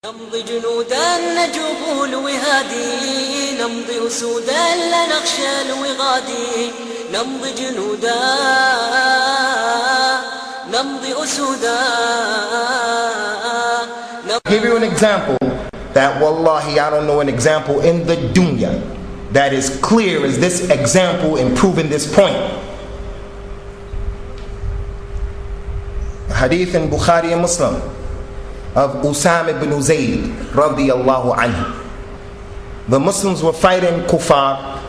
نمضي جنودا نجوب الوهادي نمضي أسودا لا نخشى الوغادي نمضي جنودا نمضي أسودا. I'll give you an example that wallahi I don't know an example in the dunya that is clear as this example in proving this point. Hadith in Bukhari and Muslim of Usama ibn Zayd radiyallahu anhu. The Muslims were fighting kuffar,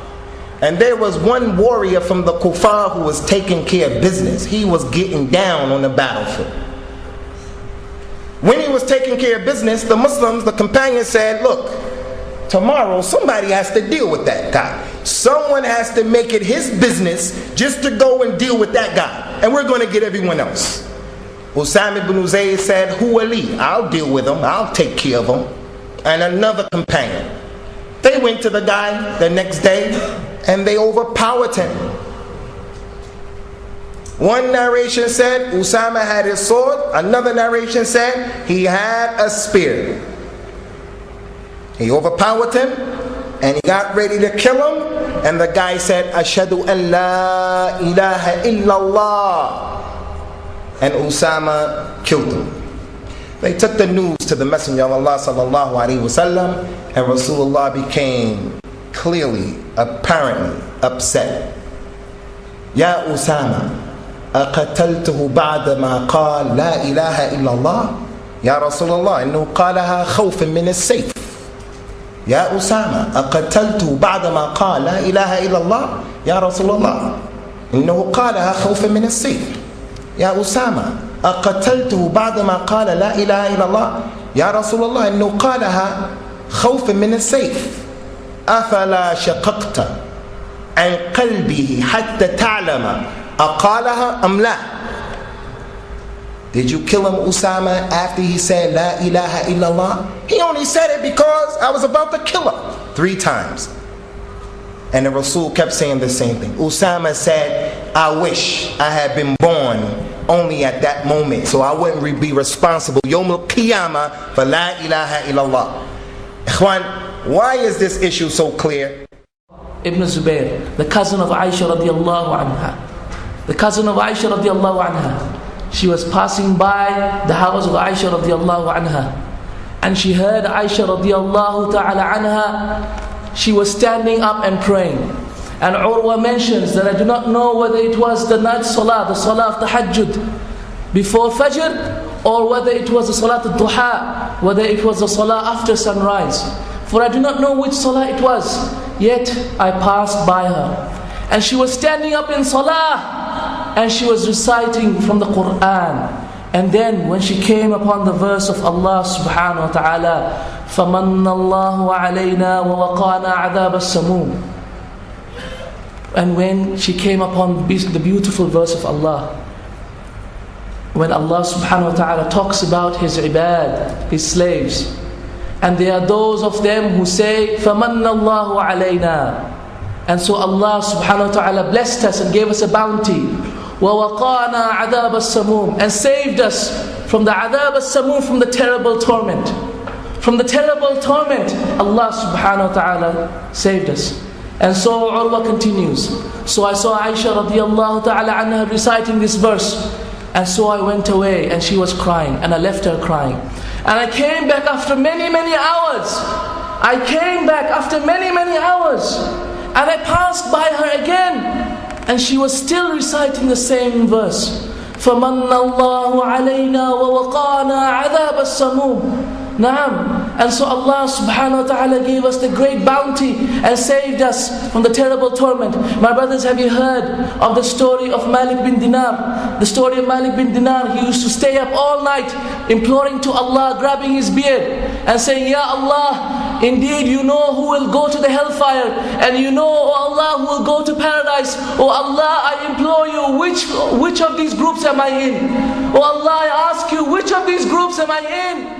and there was one warrior from the kuffar who was taking care of business. He was getting down on the battlefield. When he was taking care of business, the Muslims, the companions said, look, tomorrow somebody has to deal with that guy. Someone has to make it his business just to go and deal with that guy, and we're going to get everyone else. Usama ibn Zayd said, Hu Ali, I'll deal with him, I'll take care of him. And another companion. They went to the guy the next day and they overpowered him. One narration said Usama had his sword, another narration said he had a spear. He overpowered him and he got ready to kill him, and the guy said, Ashhadu an la ilaha illallah. And Usama killed him. They took the news to the Messenger of Allah sallallahu alaihi wasallam, and Rasulullah became clearly, apparently upset. Ya Usama, aqataltuhu ba'da ma qala la ilaha illallah? Ya Rasulullah, innahu qalaha khawfan min as-sayf. Ya Usama, aqataltuhu ba'da ma qala la ilaha illallah? Ya Rasulullah, innahu qalaha khawfan min as-sayf. يا أسامة أقتلته بعدما قال لا إله إلا الله؟ يا رسول الله إنه قالها خوفا من السيف. أفلا شققت عن قلبه حتى تعلم أقالها أم لا? Did you kill him, Usama, after he said La ilaha illallah? He only said it because I was about to kill him 3 times. And the Rasul kept saying the same thing. Usama said, I wish I had been born only at that moment, so I wouldn't be responsible Yawm al-Qiyamah for La ilaha illallah. Ikhwan, why is this issue so clear? Ibn Zubayr, the cousin of Aisha radiallahu anha. The cousin of Aisha radiallahu anha. She was passing by the house of Aisha radiallahu anha, and she heard Aisha radiallahu ta'ala anha. She was standing up and praying. And Urwa mentions that I do not know whether it was the night salah, the salah of the tahajjud before Fajr, or whether it was the salah al-duha, whether it was the salah after sunrise. For I do not know which salah it was. Yet I passed by her, and she was standing up in salah, and she was reciting from the Quran. And then when she came upon the verse of Allah subhanahu wa ta'ala, فَمَنَّ اللَّهُ عَلَيْنَا وَوَقَانَا عَذَابَ السَّمُومِ. And when she came upon the beautiful verse of Allah, when Allah subhanahu wa ta'ala talks about His ibad, His slaves, and there are those of them who say, فَمَنَّ اللَّهُ عَلَيْنَا. And so Allah subhanahu wa ta'ala blessed us and gave us a bounty. وَوَقَانَا عَذَابَ السَّمُومِ. And saved us from the adhab al-samum, from the terrible torment. From the terrible torment, Allah subhanahu wa ta'ala saved us. And so Urwa continues. So I saw Aisha radiallahu ta'ala anha reciting this verse. And so I went away, and she was crying, and I left her crying. And I came back after many, many hours. I came back after many, many hours. And I passed by her again, and she was still reciting the same verse. فَمَنَّ اللَّهُ عَلَيْنَا وَوَقَانَا عَذَابَ السَّمُومِ. Naam. And so Allah subhanahu wa ta'ala gave us the great bounty and saved us from the terrible torment. My brothers, have you heard of the story of Malik bin Dinar? The story of Malik bin Dinar. He used to stay up all night imploring to Allah, grabbing his beard and saying, Ya Allah, indeed you know who will go to the hellfire, and you know, O Allah, who will go to paradise. O Allah, I implore you, which of these groups am I in? O Allah, I ask you, which of these groups am I in?